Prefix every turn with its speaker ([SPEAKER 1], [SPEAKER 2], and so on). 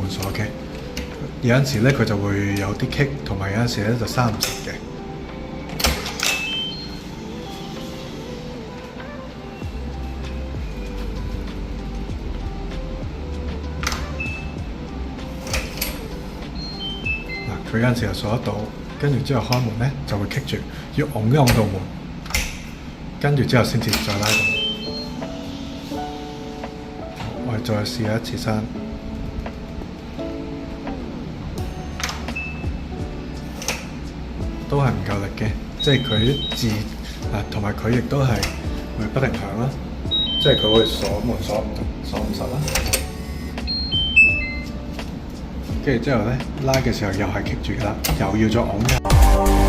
[SPEAKER 1] 門鎖嘅。有陣時咧佢就會有啲棘，同埋有陣時咧就閂唔實嘅。嗱，佢有陣時又鎖得到，跟住之後開門咧就會棘住，要拱一拱道門，跟住之後先至再拉動。我哋再試一次閂。都係唔夠力嘅，即係佢啲字同埋佢亦都係會不停響啦，即係佢會鎖門鎖唔實啦。跟住之後咧拉嘅時候又係棘住㗎啦，又要再拱。